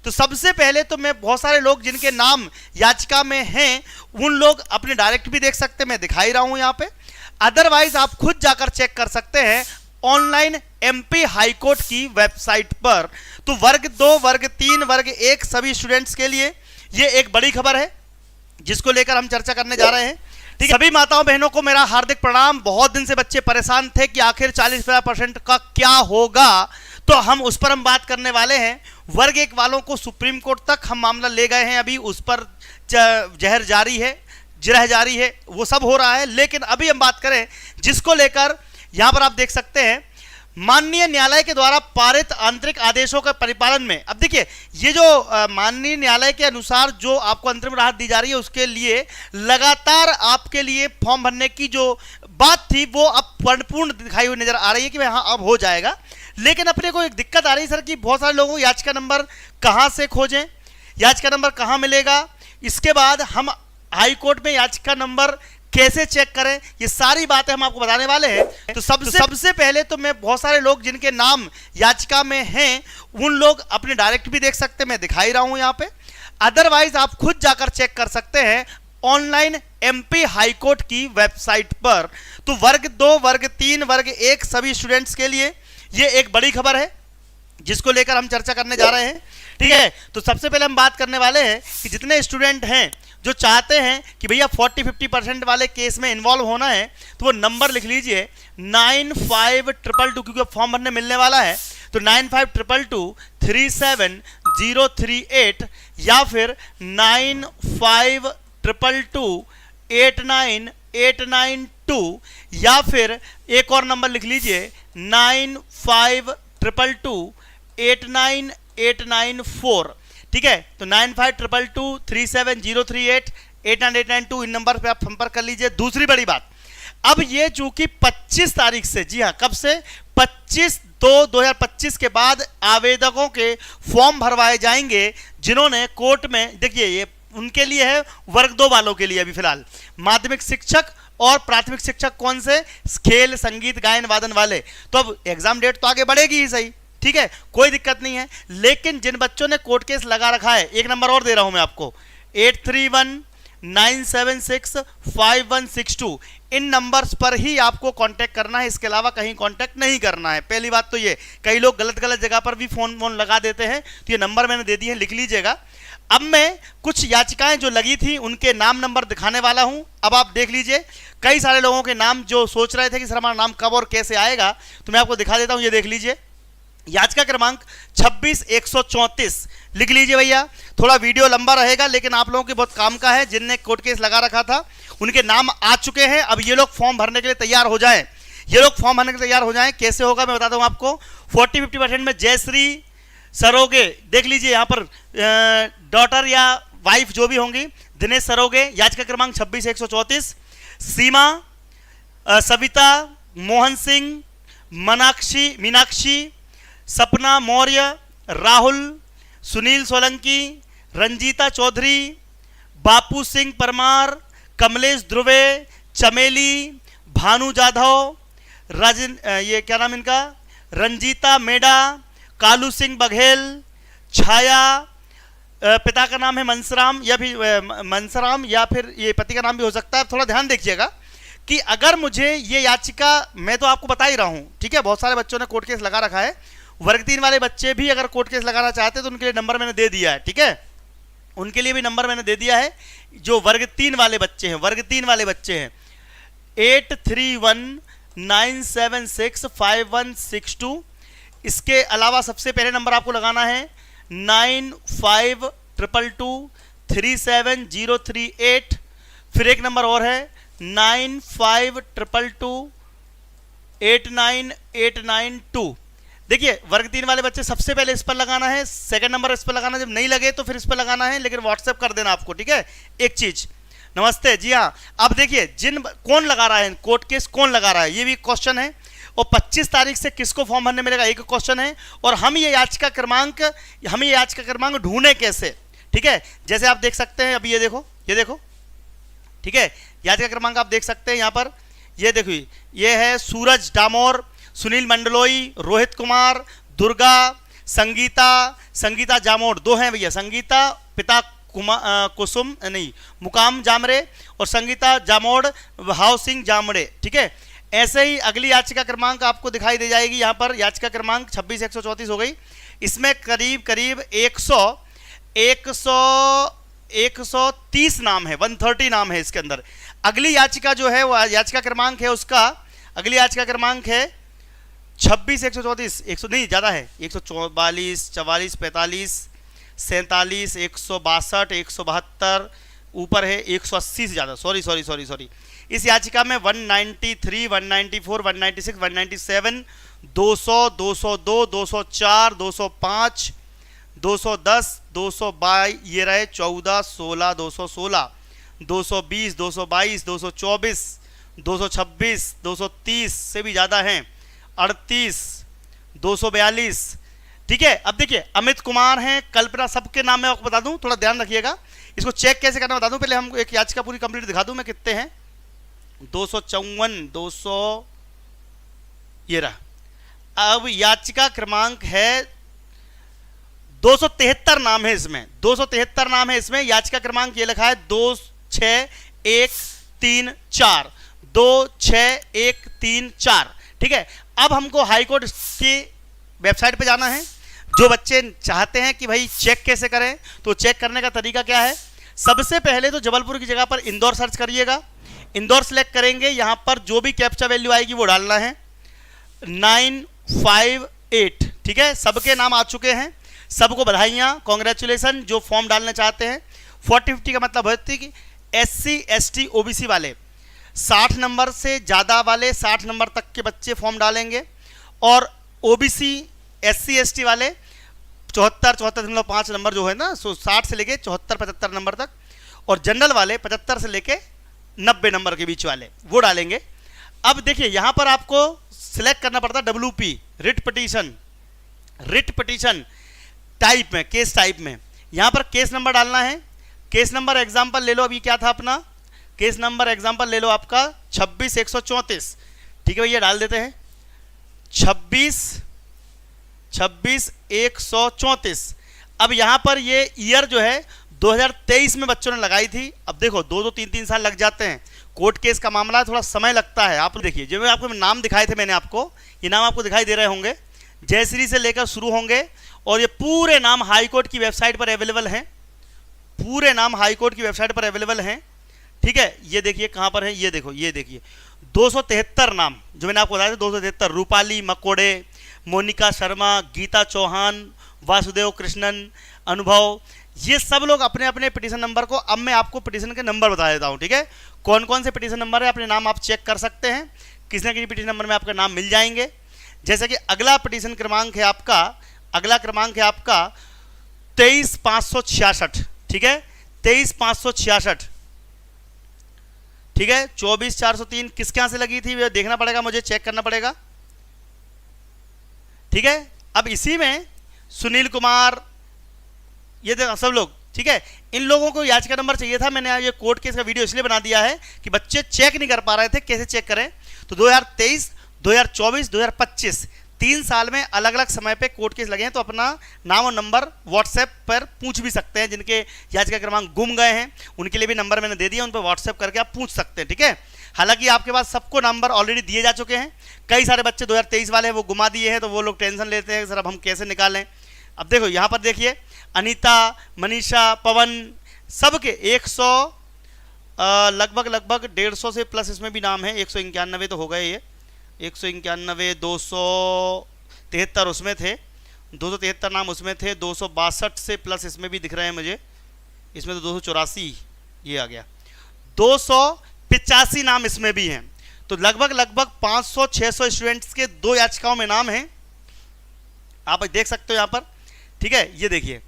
तो सबसे पहले तो मैं बहुत सारे लोग जिनके नाम याचिका में हैं उन लोग अपने डायरेक्ट भी देख सकते हैं, मैं दिखाई रहा हूं यहां पे। अदरवाइज आप खुद जाकर चेक कर सकते हैं ऑनलाइन एमपी हाईकोर्ट की वेबसाइट पर। तो वर्ग 2, वर्ग 3, वर्ग 1 सभी स्टूडेंट्स के लिए ये एक बड़ी खबर है जिसको लेकर हम चर्चा करने जा रहे हैं। ठीक है, सभी माताओं बहनों को मेरा हार्दिक प्रणाम। बहुत दिन से बच्चे परेशान थे कि आखिर 40% का क्या होगा, तो हम उस पर बात करने वाले हैं। वर्ग 1 वालों को सुप्रीम कोर्ट तक हम मामला ले गए हैं, अभी उस पर जहर जारी है, जिरह जारी है, वो सब हो रहा है। लेकिन अभी हम बात करें जिसको लेकर यहां पर आप देख सकते हैं माननीय न्यायालय के द्वारा पारित आंतरिक आदेशों के परिपालन में। अब देखिए ये जो माननीय न्यायालय के अनुसार जो आपको अंतरिम राहत दी जा रही है उसके लिए लगातार आपके लिए फॉर्म भरने की जो बात थी वो अब परिपूर्ण दिखाई हुई नजर आ रही है कि हाँ अब हो जाएगा। लेकिन अपने को एक दिक्कत आ रही है सर कि बहुत सारे लोगों को याचिका नंबर कहां से खोजें, याचिका नंबर कहां मिलेगा, इसके बाद हम हाई कोर्ट में याचिका नंबर कैसे चेक करें, ये सारी बातें हम आपको बताने वाले हैं। तो सबसे पहले तो मैं बहुत सारे लोग जिनके नाम याचिका में हैं उन लोग अपने डायरेक्ट भी देख सकते हैं, मैं दिखाई रहा हूं यहां पे। अदरवाइज आप खुद जाकर चेक कर सकते हैं ऑनलाइन एमपी हाईकोर्ट की वेबसाइट पर। तो वर्ग 2, वर्ग 3, वर्ग 1 सभी स्टूडेंट्स के लिए ये एक बड़ी खबर है जिसको लेकर हम चर्चा करने जा रहे हैं। ठीक है, तो सबसे पहले हम बात करने वाले हैं कि जितने स्टूडेंट हैं जो चाहते हैं कि भैया 40-50% वाले केस में इन्वॉल्व होना है तो वो नंबर लिख लीजिए 9522, क्योंकि फॉर्म भरने मिलने वाला है। तो 9522-37-038 या फिर 9522-89-892 या फिर एक और नंबर लिख लीजिए 9522-89-894। ठीक है, तो 9522-37-038 89892 इन नंबर पे आप संपर्क कर लीजिए। दूसरी बड़ी बात, अब ये चूंकि 25 तारीख से, जी हाँ कब से, 25/2/2025 के बाद आवेदकों के फॉर्म भरवाए जाएंगे जिन्होंने कोर्ट में, देखिए ये उनके लिए है वर्ग 2 वालों के लिए अभी फिलहाल, माध्यमिक शिक्षक और प्राथमिक शिक्षक कौन से, खेल संगीत गायन वादन वाले। तो अब एग्जाम डेट तो आगे बढ़ेगी ही सही, ठीक है, कोई दिक्कत नहीं है। लेकिन जिन बच्चों ने कोर्ट केस लगा रखा है, एक नंबर और दे रहा हूं मैं आपको 8319765162, इन नंबर्स पर ही आपको कांटेक्ट करना है, इसके अलावा कहीं कांटेक्ट नहीं करना है। पहली बात तो ये, कई लोग गलत जगह पर भी फोन लगा देते हैं, तो ये नंबर मैंने दे दिए हैं, लिख लीजिएगा। अब मैं कुछ याचिकाएं जो लगी थी उनके नाम नंबर दिखाने वाला हूं। अब आप देख लीजिए, कई सारे लोगों के नाम जो सोच रहे थे कि सर हमारा नाम कब और कैसे आएगा, तो मैं आपको दिखा देता हूं, ये देख लीजिए। याचिका क्रमांक 26-134 लिख लीजिए भैया। थोड़ा वीडियो लंबा रहेगा लेकिन आप लोगों के बहुत काम का है, जिनने कोर्ट केस लगा रखा था उनके नाम आ चुके हैं। अब ये लोग फॉर्म भरने के लिए तैयार हो जाएं, ये लोग फॉर्म भरने के लिए तैयार हो जाएं। कैसे होगा मैं बताता हूं आपको। 40-50% में जयश्री सरोगे, देख लीजिए यहां पर डॉटर या वाइफ जो भी होंगी, दिनेश सरोगे, याचिका क्रमांक 26-134। सीमा, सविता, मोहन सिंह, मीनाक्षी, सपना मौर्य, राहुल, सुनील सोलंकी, रंजीता चौधरी, बापू सिंह परमार, कमलेश ध्रुवे, चमेली, भानु जाधव, ये क्या नाम इनका, रंजीता मेडा, कालू सिंह बघेल, छाया, पिता का नाम है मनसराम या फिर ये पति का नाम भी हो सकता है। थोड़ा ध्यान देखिएगा कि अगर मुझे ये याचिका, मैं तो आपको बता ही रहा हूं, ठीक है, बहुत सारे बच्चों ने कोर्ट केस लगा रखा है। वर्ग 3 वाले बच्चे भी अगर कोर्ट केस लगाना चाहते हैं तो उनके लिए नंबर मैंने दे दिया है, ठीक है, उनके लिए भी नंबर मैंने दे दिया है। जो वर्ग 3 वाले बच्चे हैं, 8319765162। इसके अलावा सबसे पहले नंबर आपको लगाना है 9522-37-038। फिर एक नंबर और है 9522-89-892। देखिए वर्ग 3 वाले बच्चे सबसे पहले इस पर लगाना है, सेकंड नंबर इस पर लगाना है, जब नहीं लगे तो फिर इस पर लगाना है, लेकिन व्हाट्सएप कर देना आपको, ठीक है। एक चीज, नमस्ते, जी हाँ। अब देखिए कौन लगा रहा है कोर्ट केस, कौन लगा रहा है, ये भी क्वेश्चन है। और 25 तारीख से किसको फॉर्म भरने मिलेगा, एक क्वेश्चन है। और हम ये याचिका क्रमांक ढूंढे कैसे, ठीक है। जैसे आप देख सकते हैं, अभी ये देखो, ठीक है, याचिका क्रमांक आप देख सकते हैं यहाँ पर, ये देखिए, ये है सूरज डामोर, सुनील मंडलोई, रोहित कुमार, दुर्गा, संगीता जामोद, दो हैं भैया, संगीता पिता कुसुम नहीं मुकाम जामरे और संगीता जामोद भाव सिंह जामरे। ठीक है, ऐसे ही अगली याचिका क्रमांक आपको दिखाई दे जाएगी यहाँ पर, याचिका क्रमांक 26/134 हो गई। इसमें करीब करीब 130 नाम है, 130 नाम है इसके अंदर। अगली याचिका जो है वो याचिका क्रमांक है उसका, अगली याचिका क्रमांक है 26/134, 100 नहीं ज़्यादा है, 144, 44, 45, 47, 162, 172 ऊपर है, 180 से ज़्यादा, सॉरी। इस याचिका में 193, 194, 196, 197, 200, 202, 204, 205, 210, 222, ये रहे 14, 16, 216, 220, 222, 224, 226, 230 से भी ज़्यादा हैं, 38, 242। ठीक है, अब देखिए अमित कुमार हैं, कल्पना, सबके नाम मैं आपको बता दूं, थोड़ा ध्यान रखिएगा। इसको चेक कैसे करना बता दूं, पहले हम एक याचिका पूरी कंप्लीट दिखा दूं मैं कितने हैं। 254, 200, ये रहा। अब याचिका क्रमांक है 273 नाम है इसमें, 273 नाम है इसमें। याचिका क्रमांक ये लिखा है 26134, 26134। ठीक है, अब हमको हाईकोर्ट की वेबसाइट पे जाना है। जो बच्चे चाहते हैं कि भाई चेक कैसे करें, तो चेक करने का तरीका क्या है, सबसे पहले तो जबलपुर की जगह पर इंदौर सर्च करिएगा। इंदौर सेलेक्ट करेंगे, यहां पर जो भी कैप्चा वैल्यू आएगी वो डालना है 958। ठीक है, सबके नाम आ चुके हैं, सबको बधाइयाँ, कॉन्ग्रेचुलेसन जो फॉर्म डालना चाहते हैं। 40-50 का मतलब होती है कि SC ST OBC वाले 60 नंबर से ज़्यादा वाले 60 नंबर तक के बच्चे फॉर्म डालेंगे, और OBC SC ST वाले 74-74.5 नंबर जो है ना, 60 से लेके 74-75 नंबर तक, और जनरल वाले 75 से लेके 90 नंबर के बीच वाले वो डालेंगे। अब देखिए यहाँ पर आपको सिलेक्ट करना पड़ता है WP रिट पिटीशन टाइप में, केस टाइप में। यहाँ पर केस नंबर डालना है। केस नंबर एग्जाम्पल ले लो, अभी क्या था अपना केस नंबर एग्जाम्पल ले लो आपका 26/134। ठीक है भैया, डाल देते हैं 26/134। अब यहाँ पर ये ईयर जो है 2023 में बच्चों ने लगाई थी। अब देखो 2-2, 3-3 साल लग जाते हैं, कोर्ट केस का मामला है, थोड़ा समय लगता है। आप देखिए जो मैं आपको नाम दिखाए थे मैंने आपको, ये नाम आपको दिखाई दे रहे होंगे, जयश्री से लेकर शुरू होंगे, और ये पूरे नाम हाईकोर्ट की वेबसाइट पर अवेलेबल हैं, पूरे नाम हाईकोर्ट की वेबसाइट पर अवेलेबल हैं। ठीक है, ये देखिए कहाँ पर है, ये देखो, ये देखिए 273 नाम जो मैंने आपको बताया था, 273। रूपाली मकोड़े, मोनिका शर्मा, गीता चौहान, वासुदेव कृष्णन, अनुभव, ये सब लोग अपने अपने पिटीशन नंबर को, अब मैं आपको पिटीशन के नंबर बता देता हूँ। ठीक है, कौन कौन से पिटीशन नंबर है, अपने नाम आप चेक कर सकते हैं, किसी न किसी पिटीशन नंबर में आपका नाम मिल जाएंगे। जैसे कि अगला पिटीशन क्रमांक है आपका, अगला क्रमांक है आपका 23,566। ठीक है, 23,566। ठीक है, 24,403 किसके यहाँ से लगी थी वो देखना पड़ेगा, मुझे चेक करना पड़ेगा। ठीक है, अब इसी में सुनील कुमार, ये सब लोग, ठीक है, इन लोगों को याचिका नंबर चाहिए था। मैंने ये कोर्ट केस का वीडियो इसलिए बना दिया है कि बच्चे चेक नहीं कर पा रहे थे, कैसे चेक करें। तो 2023, 2024, 2025 3 साल में अलग अलग समय पे कोर्ट केस लगे हैं, तो अपना नाम और नंबर व्हाट्सएप पर पूछ भी सकते हैं। जिनके याचिका क्रमांक गुम गए हैं उनके लिए भी नंबर मैंने दे दिया, उन पर व्हाट्सएप करके आप पूछ सकते हैं। ठीक है, हालांकि आपके पास सबको नंबर ऑलरेडी दिए जा चुके हैं। कई सारे बच्चे 2023 वाले हैं वो गुमा दिए हैं, तो वो लोग टेंशन लेते हैं सर अब हम कैसे निकालें। अब देखो यहाँ पर देखिए, अनीता, मनीषा, पवन, सबके 100 लगभग 150 से प्लस इसमें भी नाम है। 191 तो हो गए, ये 191, 273 उसमें थे, 273 नाम उसमें थे, 262 से प्लस इसमें भी दिख रहे हैं मुझे, इसमें तो 284 ये आ गया, 285 नाम इसमें भी हैं। तो लगभग 500-600 स्टूडेंट्स के 2 याचिकाओं में नाम हैं, आप देख सकते हो यहाँ पर। ठीक है, ये देखिए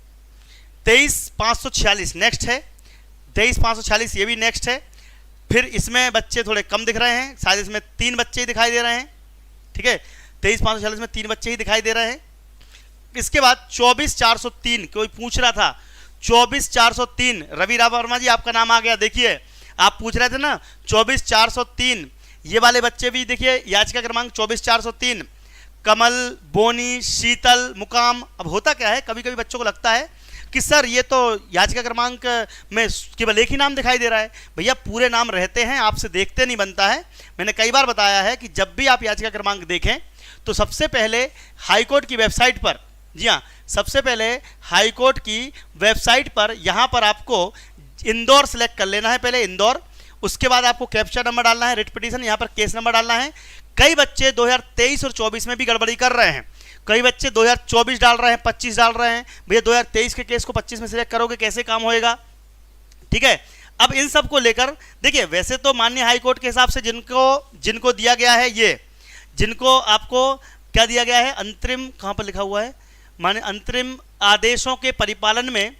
23,546 नेक्स्ट है, 23,546 ये भी नेक्स्ट है। फिर इसमें बच्चे थोड़े कम दिख रहे हैं, शायद इसमें 3 बच्चे ही दिखाई दे रहे हैं। ठीक है, 23,546 में 3 बच्चे ही दिखाई दे रहे हैं। इसके बाद 24,403 कोई पूछ रहा था, 24,403 रवि राम वर्मा जी आपका नाम आ गया। देखिए आप पूछ रहे थे ना 24,403, ये वाले बच्चे भी देखिए याचिका क्रमांक 24,403। कमल, बोनी, शीतल, मुकाम। अब होता क्या है, कभी कभी बच्चों को लगता है कि सर ये तो याचिका क्रमांक में केवल एक ही नाम दिखाई दे रहा है। भैया पूरे नाम रहते हैं, आपसे देखते नहीं बनता है। मैंने कई बार बताया है कि जब भी आप याचिका क्रमांक देखें तो सबसे पहले हाईकोर्ट की वेबसाइट पर, जी हाँ, सबसे पहले हाईकोर्ट की वेबसाइट पर यहाँ पर आपको इंदौर सेलेक्ट कर लेना है, पहले इंदौर। उसके बाद आपको कैप्चा नंबर डालना है, रिट पिटीशन, यहाँ पर केस नंबर डालना है। कई बच्चे 2023 और 24 में भी गड़बड़ी कर रहे हैं। कई बच्चे 2024 डाल रहे हैं, 25 डाल रहे हैं। भैया 2023 के केस को 25 में सिलेक्ट करोगे, कैसे काम होएगा? ठीक है। अब इन सब को लेकर देखिए, वैसे तो माननीय हाईकोर्ट के हिसाब से जिनको दिया गया है, ये जिनको आपको क्या दिया गया है, अंतरिम, कहाँ पर लिखा हुआ है, माने अंतरिम आदेशों के परिपालन में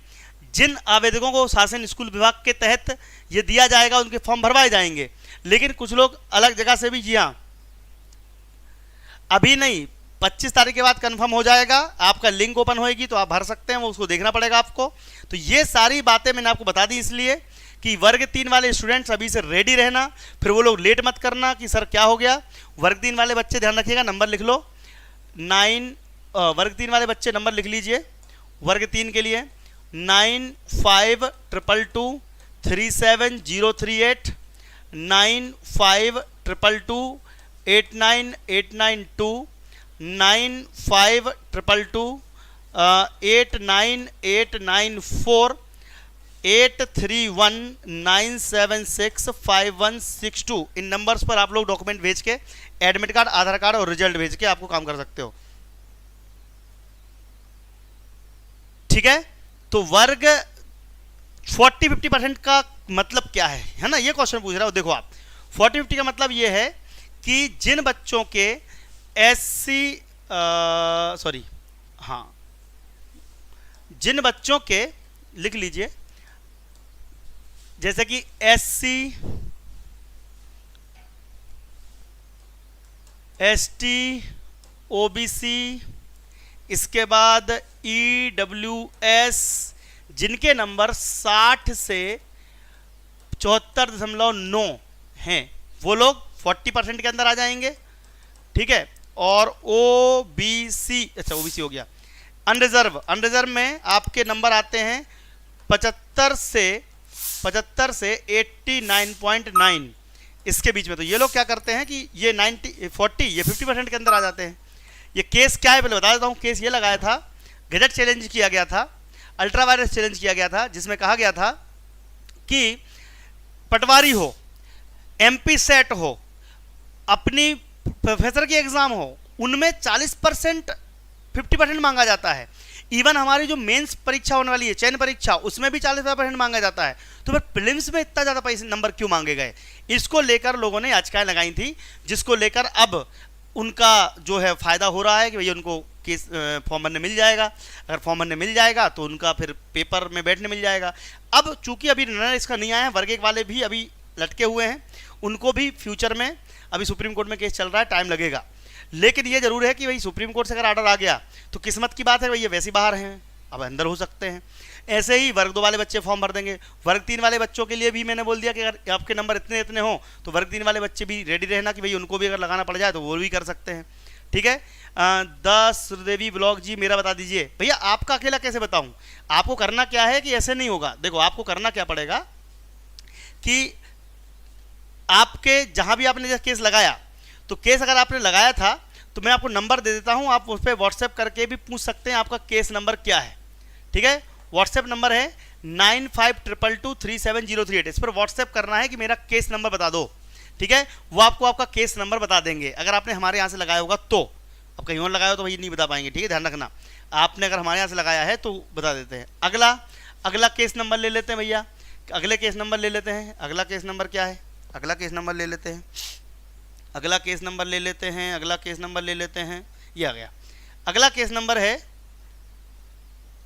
जिन आवेदकों को शासन स्कूल विभाग के तहत ये दिया जाएगा उनके फॉर्म भरवाए जाएंगे। लेकिन कुछ लोग अलग जगह से भी, जी हाँ, अभी नहीं, 25 तारीख के बाद कंफर्म हो जाएगा, आपका लिंक ओपन होएगी तो आप भर सकते हैं, वो उसको देखना पड़ेगा आपको। तो ये सारी बातें मैंने आपको बता दी इसलिए कि वर्ग 3 वाले स्टूडेंट्स अभी से रेडी रहना, फिर वो लोग लेट मत करना कि सर क्या हो गया। वर्ग 3 वाले बच्चे ध्यान रखिएगा, नंबर लिख लो 9, वर्ग 3 वाले बच्चे नंबर लिख लीजिए। वर्ग 3 के लिए 9522237038, 9522289892, 9522289894, 8319765162। इन नंबर्स पर आप लोग डॉक्यूमेंट भेज के, एडमिट कार्ड, आधार कार्ड और रिजल्ट भेज के आपको काम कर सकते हो। ठीक है। तो वर्ग 40-50% का मतलब क्या है ना, ये क्वेश्चन पूछ रहा हूं। देखो आप 40-50 का मतलब ये है कि जिन बच्चों के जिन बच्चों के, लिख लीजिए, जैसे कि SC, ST, OBC, इसके बाद EWS, जिनके नंबर 60 से 74.9 हैं, वो लोग 40% के अंदर आ जाएंगे। ठीक है। और OBC, अच्छा OBC हो गया। अनरिजर्व में आपके नंबर आते हैं 75 से 89.9, इसके बीच में। तो ये लोग क्या करते हैं कि ये 40 ये 50% के अंदर आ जाते हैं। ये केस क्या है पहले बता देता हूँ। केस ये लगाया था, गजट चैलेंज किया गया था, अल्ट्रा वायरस चैलेंज किया गया था, जिसमें कहा गया था कि पटवारी हो, MP सेट हो, अपनी प्रोफेसर की एग्जाम हो, उनमें 40% 50% मांगा जाता है। इवन हमारी जो मेंस परीक्षा होने वाली है, चयन परीक्षा, उसमें भी 40% मांगा जाता है। तो फिर प्रीलिम्स में इतना ज़्यादा पैसे नंबर क्यों मांगे गए? इसको लेकर लोगों ने याचिकाएं लगाई थी, जिसको लेकर अब उनका जो है फ़ायदा हो रहा है कि भैया उनको केस फॉर्म भरने मिल जाएगा। अगर फॉर्म भरने मिल जाएगा तो उनका फिर पेपर में बैठने मिल जाएगा। अब चूंकि अभी निर्णय इसका नहीं आया है, वर्ग 1 वाले भी अभी लटके हुए हैं, उनको भी फ्यूचर में, अभी सुप्रीम कोर्ट में केस चल रहा है, टाइम लगेगा। लेकिन ये जरूर है कि भाई सुप्रीम कोर्ट से अगर ऑर्डर आ गया तो किस्मत की बात है भाई, ये वैसे बाहर हैं, अब अंदर हो सकते हैं। ऐसे ही वर्ग 2 वाले बच्चे फॉर्म भर देंगे। वर्ग 3 वाले बच्चों के लिए भी मैंने बोल दिया कि अगर आपके नंबर इतने इतने हो तो वर्ग 3 वाले बच्चे भी रेडी रहना कि भाई उनको भी अगर लगाना पड़ जाए तो वो भी कर सकते हैं। ठीक है। 10 श्रीदेवी ब्लॉग जी, मेरा बता दीजिए। भैया आपका अकेला कैसे बताऊं? आपको करना क्या है कि ऐसे नहीं होगा। देखो आपको करना क्या पड़ेगा कि आपके जहां भी आपने केस लगाया, तो केस अगर आपने लगाया था तो मैं आपको नंबर दे देता हूं, आप उस पर व्हाट्सएप करके भी पूछ सकते हैं आपका केस नंबर क्या है। ठीक है। व्हाट्सएप नंबर है 9522237038। इस पर व्हाट्सएप करना है कि मेरा केस नंबर बता दो। ठीक है। वो आपको आपका केस नंबर बता देंगे, अगर आपने हमारे यहाँ से लगाया होगा तो। अब कहीं और लगाया हो तो भाई नहीं बता पाएंगे। ठीक है, ध्यान रखना। आपने अगर हमारे यहाँ से लगाया है तो बता देते हैं। अगला केस नंबर ले लेते हैं भैया, अगले केस नंबर ले लेते हैं। अगला केस नंबर क्या है? अगला केस नंबर ले लेते हैं, अगला केस नंबर ले लेते हैं, अगला केस नंबर ले लेते हैं। ये आ गया। अगला केस नंबर है,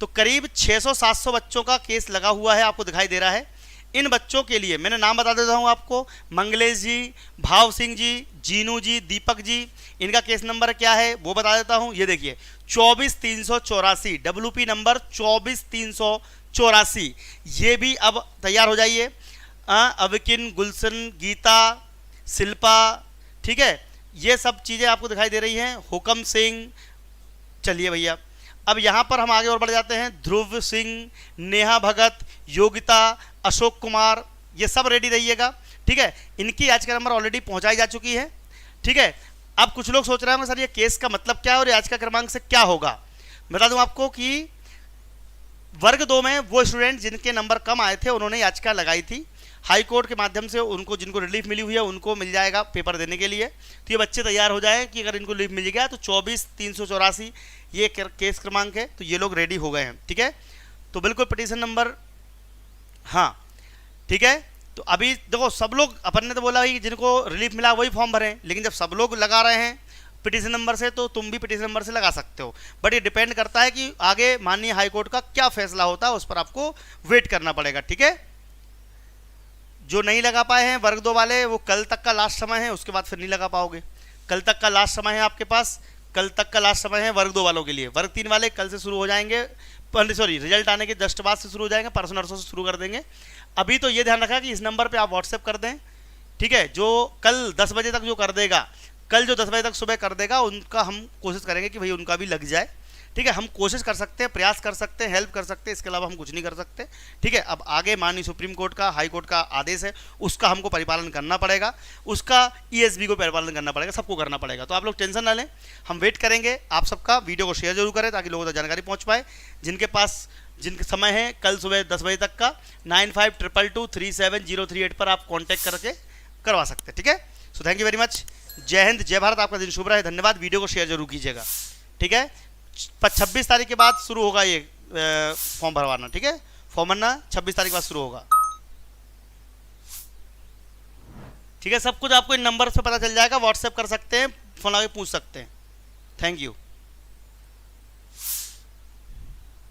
तो करीब 600-700 बच्चों का केस लगा हुआ है, आपको दिखाई दे रहा है। इन बच्चों के लिए मैंने नाम बता देता हूँ आपको, मंगलेश जी, भाव सिंह जी, जीनू जी, दीपक जी। इनका केस नंबर क्या है वो बता देता हूँ। ये देखिए 24384, WP नंबर 24384। ये भी अब तैयार हो जाइए। अविकिन, गुलशन, गीता, शिल्पा, ठीक है, ये सब चीज़ें आपको दिखाई दे रही हैं। हुकम सिंह, चलिए भैया अब यहाँ पर हम आगे और बढ़ जाते हैं। ध्रुव सिंह, नेहा भगत, योगिता, अशोक कुमार, ये सब रेडी रहिएगा, ठीक है। इनकी याचिका नंबर ऑलरेडी पहुँचाई जा चुकी है, ठीक है। अब कुछ लोग सोच रहे होंगे सर ये केस का मतलब क्या है और याचिका क्रमांक से क्या होगा। बता दूं आपको कि वर्ग 2 में वो स्टूडेंट जिनके नंबर कम आए थे उन्होंने याचिका लगाई थी हाई कोर्ट के माध्यम से, उनको जिनको रिलीफ मिली हुई है उनको मिल जाएगा पेपर देने के लिए। तो ये बच्चे तैयार हो जाए कि अगर इनको रिलीफ मिल गया तो 24,384 ये केस क्रमांक है, तो ये लोग रेडी हो गए हैं, ठीक है। तो बिल्कुल पिटीशन नंबर, हाँ ठीक है। तो अभी देखो सब लोग, अपन ने तो बोला भाई जिनको रिलीफ मिला वही फॉर्म भरें, लेकिन जब सब लोग लगा रहे हैं पिटीशन नंबर से तो तुम भी पिटीशन नंबर से लगा सकते हो। बट ये डिपेंड करता है कि आगे माननीय हाईकोर्ट का क्या फैसला होता है, उस पर आपको वेट करना पड़ेगा, ठीक है। जो नहीं लगा पाए हैं वर्ग 2 वाले, वो कल तक का लास्ट समय है, उसके बाद फिर नहीं लगा पाओगे। कल तक का लास्ट समय है आपके पास, कल तक का लास्ट समय है वर्ग 2 वालों के लिए। वर्ग 3 वाले कल से शुरू हो जाएंगे, सॉरी रिजल्ट आने के जस्ट बाद से शुरू हो जाएंगे, परसों नरसों से शुरू कर देंगे। अभी तो ये ध्यान रखा कि इस नंबर पे आप व्हाट्सएप कर दें, ठीक है। जो कल 10 बजे तक जो कर देगा, कल जो 10 बजे तक सुबह कर देगा, उनका हम कोशिश करेंगे कि भाई उनका भी लग जाए, ठीक है। हम कोशिश कर सकते हैं, प्रयास कर सकते हैं, हेल्प कर सकते हैं, इसके अलावा हम कुछ नहीं कर सकते, ठीक है। अब आगे माननीय सुप्रीम कोर्ट का, हाई कोर्ट का आदेश है, उसका हमको परिपालन करना पड़ेगा, उसका ईएसबी को परिपालन करना पड़ेगा, सबको करना पड़ेगा। तो आप लोग टेंशन ना लें, हम वेट करेंगे आप सबका। वीडियो को शेयर जरूर करें ताकि लोगों तक जानकारी पहुँच पाए। जिनके पास जिनका समय है कल सुबह 10 बजे तक का 9522237038 पर आप कॉन्टैक्ट करके करवा सकते हैं, ठीक है। So thank you very much. जय हिंद, जय भारत, आपका दिन शुभ रहे, धन्यवाद। वीडियो को शेयर जरूर कीजिएगा, ठीक है। 26 तारीख के बाद शुरू होगा ये फॉर्म भरवाना, ठीक है। फॉर्म भरना 26 तारीख के बाद शुरू होगा, ठीक है। सब कुछ आपको इन नंबर पे पता चल जाएगा, व्हाट्सएप कर सकते हैं, फोन आके पूछ सकते हैं। Thank you.